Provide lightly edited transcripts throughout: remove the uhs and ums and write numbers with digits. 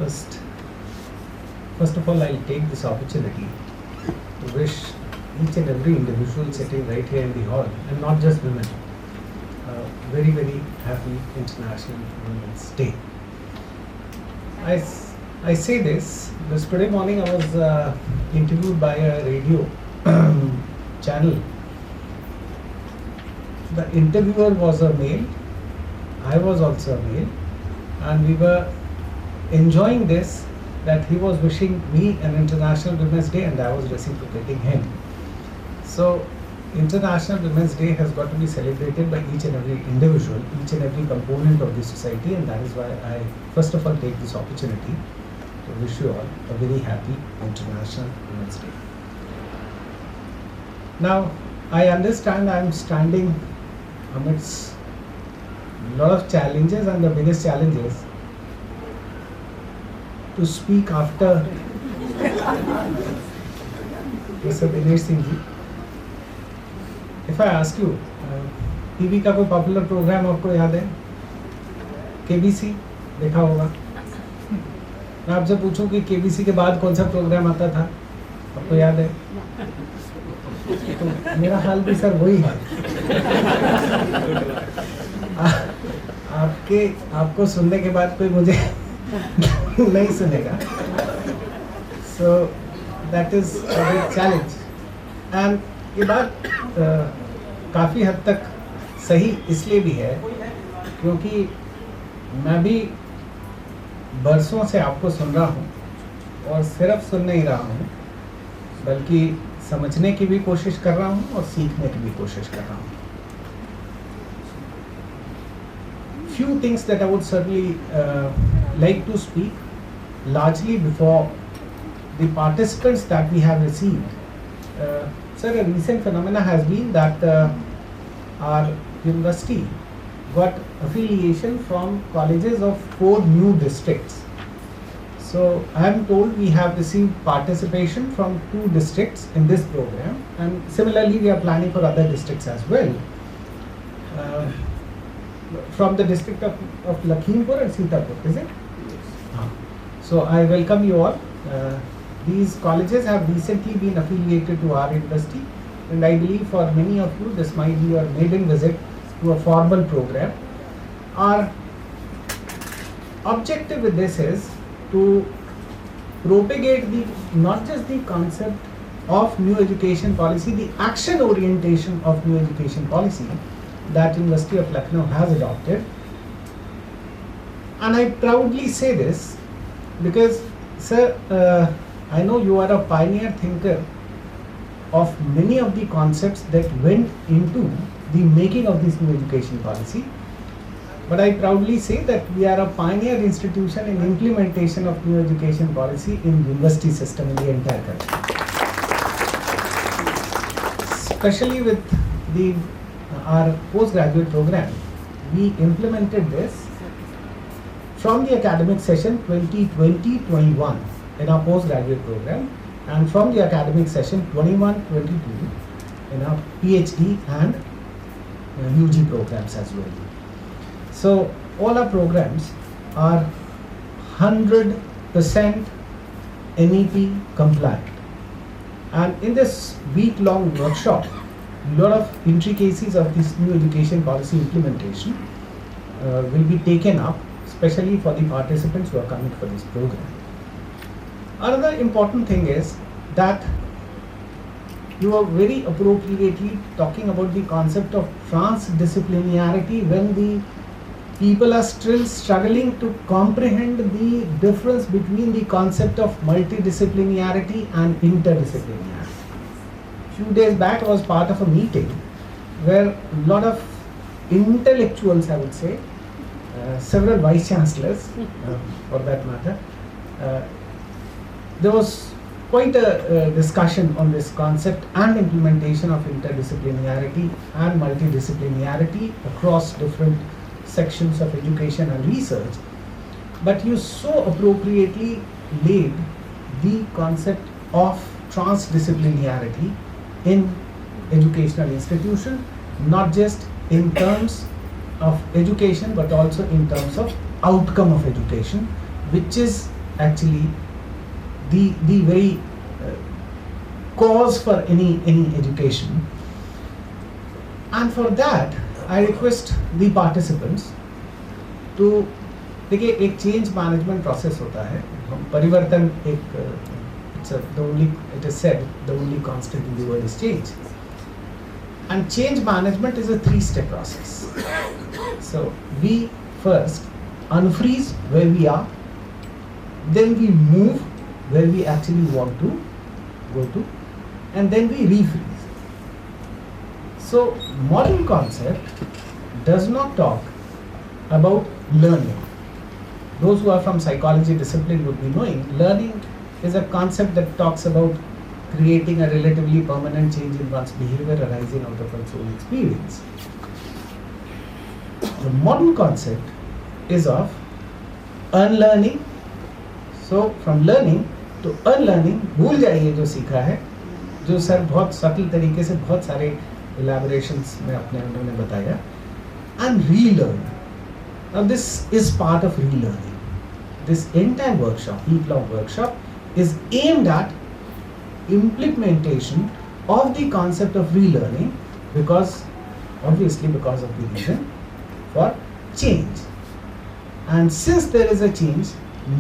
First of all, I'll take this opportunity to wish each and every individual sitting right here in the hall, and not just women, very, very happy International Women's Day. I say this because today morning I was interviewed by a radio channel. The interviewer was a male, I was also a male, and we were enjoying this, that he was wishing me an International Women's Day and I was reciprocating him. So International Women's Day has got to be celebrated by each and every individual, each and every component of the society, and that is why I first of all take this opportunity to wish you all a very happy International Women's Day. Now, I understand I am standing amidst a lot of challenges, and the biggest challenge is to speak after Mr. Dinesh Singh ji. If I ask you, TV का कोई popular programme आपको याद है? KBC देखा होगा. मैं आपसे पूछूं कि केबीसी के बाद कौन सा प्रोग्राम आता था, आपको याद है? तो मेरा हाल भी सर वही है. आपको सुनने के बाद कोई मुझे नहीं सुनेगा. So that is a big challenge. And ये बात काफ़ी हद तक सही इसलिए भी है क्योंकि मैं भी बरसों से आपको सुन रहा हूँ, और सिर्फ सुन नहीं रहा हूँ बल्कि समझने की भी कोशिश कर रहा हूँ और सीखने की भी कोशिश कर रहा हूँ. Few things that I would certainly like to speak, largely before the participants that we have received. Sir, a recent phenomena has been that our university got affiliation from colleges of 4 new districts. So I am told we have received participation from 2 districts in this program, and similarly we are planning for other districts as well. From the district of Lakhimpur and Sitapur, is it? Yes. So I welcome you all. These colleges have recently been affiliated to our university, and I believe for many of you this might be your maiden visit to a formal program. Our objective with this is to propagate not just the concept of new education policy, the action orientation of new education policy that University of Lucknow has adopted. And I proudly say this because, sir, I know you are a pioneer thinker of many of the concepts that went into the making of this new education policy. But I proudly say that we are a pioneer institution in implementation of new education policy in university system in the entire country. Especially with our postgraduate program, we implemented this from the academic session 2020-21 in our postgraduate program, and from the academic session 21-22 in our PhD and UG programs as well. So all our programs are 100% NEP compliant, and in this week-long workshop, a lot of intricacies of this new education policy implementation will be taken up, especially for the participants who are coming for this program. Another important thing is that you are very appropriately talking about the concept of transdisciplinarity when the people are still struggling to comprehend the difference between the concept of multidisciplinarity and interdisciplinarity. Few days back I was part of a meeting where a lot of intellectuals, I would say, several vice chancellors for that matter, there was quite a discussion on this concept and implementation of interdisciplinarity and multidisciplinarity across different sections of education and research. But you so appropriately laid the concept of transdisciplinarity in educational institution, not just in terms of education but also in terms of outcome of education, which is actually the very cause for any education. And for that I request the participants to, देखिए एक change management process होता है, परिवर्तन एक it is said the only constant in the world is change, and change management is a 3-step process. So we first unfreeze where we are, then we move where we actually want to go to, and then we refreeze. So modern concept does not talk about learning. Those who are from psychology discipline would be knowing learning is a concept that talks about creating a relatively permanent change in one's behavior arising out of one's own experience. The modern concept is of unlearning. So from learning to unlearning, भूल जाइए जो सीखा है, जो sir बहुत सटीक तरीके से बहुत सारे elaborations में अपने उन्होंने बताया, and relearn. Now this is part of relearning. This entire workshop, week-long workshop, is aimed at implementation of the concept of relearning, because obviously because of the reason for change. And since there is a change,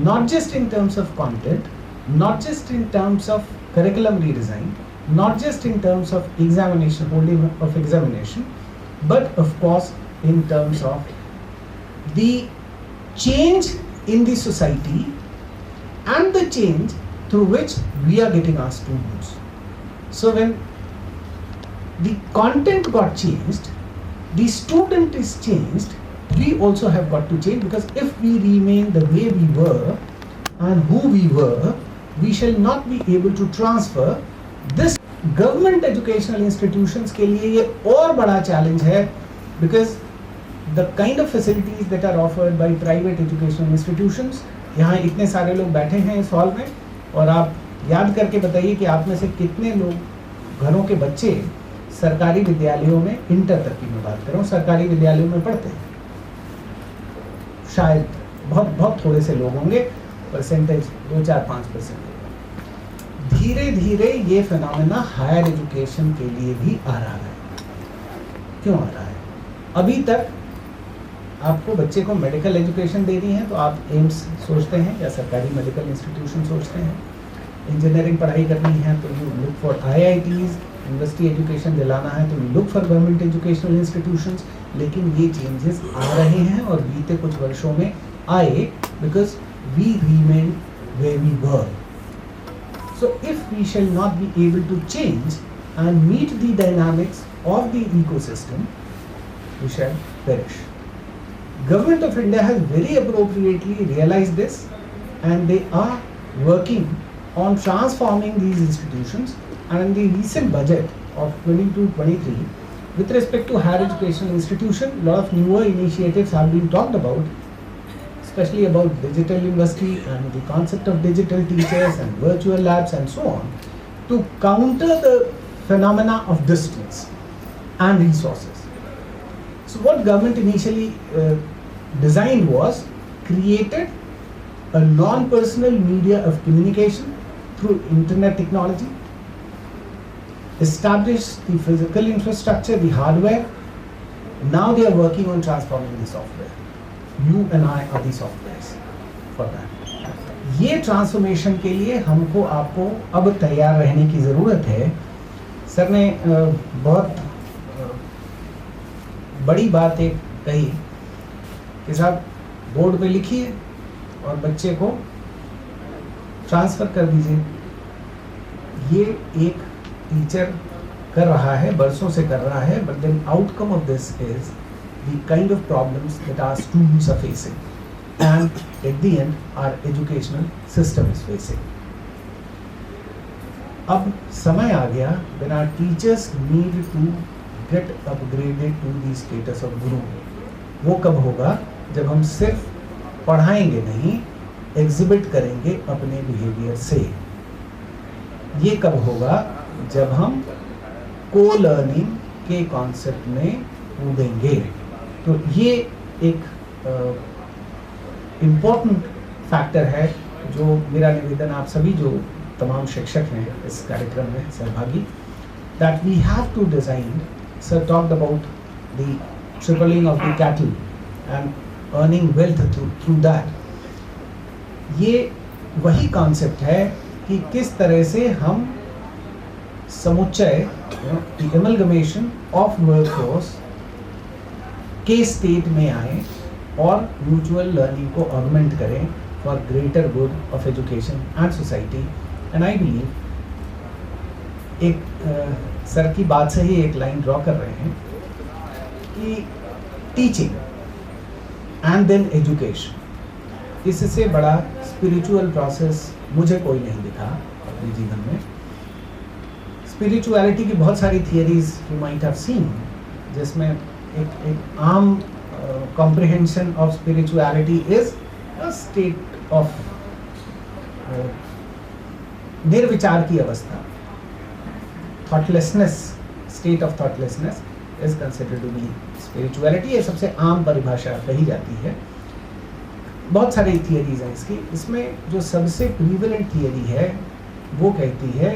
not just in terms of content, not just in terms of curriculum redesign, not just in terms of examination, holding of examination, but of course in terms of the change in the society and the change through which we are getting our students. So when the content got changed, the student is changed, we also have got to change, because if we remain the way we were and who we were, we shall not be able to transfer this. Government educational institutions के लिए ये और बड़ा challenge है, because the kind of facilities that are offered by private educational institutions, यहाँ इतने सारे लोग बैठे हैं इस हॉल में, और आप याद करके बताइए कि आप में से कितने लोग घरों के बच्चे सरकारी विद्यालयों में, इंटर तक की मैं बात कर रहा हूँ, सरकारी विद्यालयों में पढ़ते हैं। शायद बहुत बहुत थोड़े से लोग होंगे, परसेंटेज 2-4-5%। धीरे धीरे ये फिनोमेना हायर एजुकेशन के लिए भी आ रहा है। क्यों आ रहा है? अभी तक आपको बच्चे को मेडिकल एजुकेशन देनी है तो आप एम्स सोचते हैं या सरकारी मेडिकल इंस्टीट्यूशन सोचते हैं। इंजीनियरिंग पढ़ाई करनी है तो you look for IITs, university education दिलाना है तो you look for government educational institutions. लेकिन ये चेंजेस आ रहे हैं और बीते कुछ वर्षों में आए, because we remain where we were. So if we shall not be able to change and meet the dynamics of the ecosystem, we shall perish. Government of India has very appropriately realized this, and they are working on transforming these institutions. And in the recent budget of 22-23, with respect to higher educational institution, a lot of newer initiatives have been talked about, especially about digital university and the concept of digital teachers and virtual labs and so on, to counter the phenomena of distance and resources. So what government initially designed was created a non-personal media of communication through internet technology, established the physical infrastructure, the hardware. Now they are working on transforming the software. You and I are the softwares for that. ये transformation के लिए हमको आपको अब तैयार रहने की ज़रूरत है। सर ने बहुत बड़ी बात एक कही कि साहब बोर्ड पे लिखिए और बच्चे को ट्रांसफ़र कर दीजिए। ये एक टीचर कर रहा है, बरसों से कर रहा है, but then outcome of this is the kind of problems that our students are facing, and at the end our educational system is facing. अब समय आ गया when our teachers need to get upgraded to the status of guru. वो कब होगा? जब हम सिर्फ पढ़ाएंगे नहीं, एग्जिबिट करेंगे अपने बिहेवियर से। ये कब होगा? जब हम को-लर्निंग के कॉन्सेप्ट में कूदेंगे। तो ये एक इम्पोर्टेंट फैक्टर है जो मेरा निवेदन आप सभी जो तमाम शिक्षक हैं इस कार्यक्रम में सहभागी, that we have to design, sir talked about the tripling of the cattle and earning wealth through that. ये वही कॉन्सेप्ट है कि किस तरह से हम समुच्चय एमलगमेशन ऑफ वर्कफोर्स के स्टेट में आए और म्यूचुअल लर्निंग को ऑगमेंट करें for greater good of education and society. And I believe एक सर की बात से ही एक लाइन ड्रॉ कर रहे हैं कि टीचिंग एंड देन एजुकेशन, इससे बड़ा स्पिरिचुअल प्रोसेस मुझे कोई नहीं दिखा अपने जीवन में. स्पिरिचुअलिटी की बहुत सारी theories you might have seen, जिसमें एक आम comprehension of spirituality is a state of निर्विचार की अवस्था. Thoughtlessness, state of thoughtlessness is considered to be spirituality. ये सबसे आम परिभाषा कही जाती है. बहुत सारी थियरीज हैं इसकी. इसमें जो सबसे प्रीवेलेंट थियरी है वो कहती है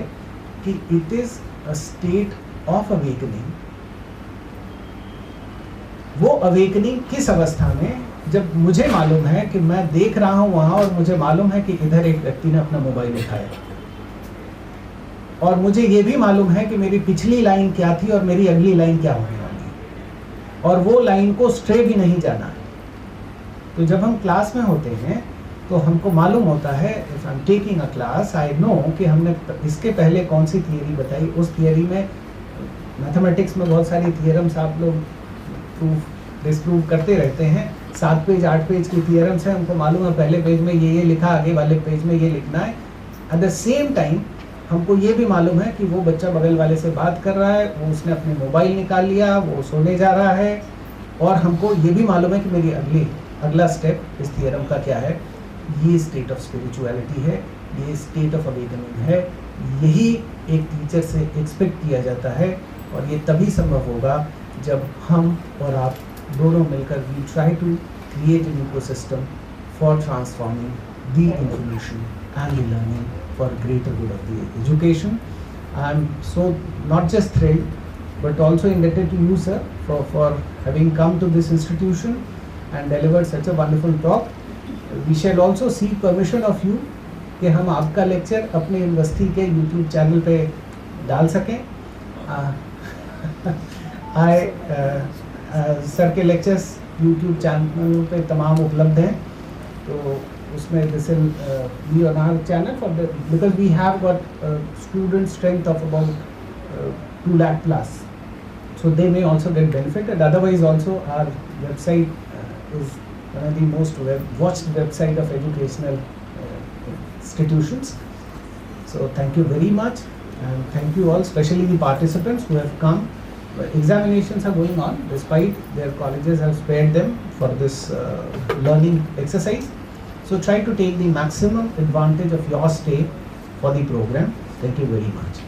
कि it is a state of awakening. वो अवेकनिंग किस अवस्था में, जब मुझे मालूम है कि मैं देख रहा हूं वहां और मुझे मालूम है कि इधर एक व्यक्ति ने अपना मोबाइल उठाया, और मुझे ये भी मालूम है कि मेरी पिछली लाइन क्या थी और मेरी अगली लाइन क्या होने वाली है, और वो लाइन को स्ट्रे भी नहीं जाना है. तो जब हम क्लास में होते हैं तो हमको मालूम होता है, if I am taking a class, I know कि हमने इसके पहले कौन सी थियरी बताई. उस थियरी में मैथमेटिक्स में बहुत सारी थियरम्स आप लोग प्रूफ डिस्प्रूव करते रहते हैं. 7 पेज 8 पेज की थियरम्स हैं, हमको मालूम है पहले पेज में ये लिखा, आगे वाले पेज में ये लिखना है. एट द सेम टाइम हमको ये भी मालूम है कि वो बच्चा बगल वाले से बात कर रहा है, वो उसने अपने मोबाइल निकाल लिया, वो सोने जा रहा है, और हमको ये भी मालूम है कि मेरी अगला स्टेप इस थियरम का क्या है. ये स्टेट ऑफ स्पिरिचुअलिटी है, ये स्टेट ऑफ अवेकनिंग है. यही एक टीचर से एक्सपेक्ट किया जाता है, और ये तभी संभव होगा जब हम और आप दोनों मिलकर we try to create an ecosystem for transforming the information and the learning for greater good of the education. I am so not just thrilled but also indebted to you, sir, for having come to this institution and delivered such a wonderful talk. We shall also seek permission of you कि हम आपका lecture अपने university के YouTube channel पे डाल सकें. Sir के lectures YouTube channel पे तमाम उपलब्ध हैं, तो उसमें this will be on our channel for the, because we have got student strength of about 2 lakh plus, so they may also get benefit. And otherwise also our website is one of the most watched website of educational institutions. So thank you very much, and thank you all, especially the participants who have come. Examinations are going on despite their colleges have spared them for this learning exercise. So try to take the maximum advantage of your stay for the program. Thank you very much.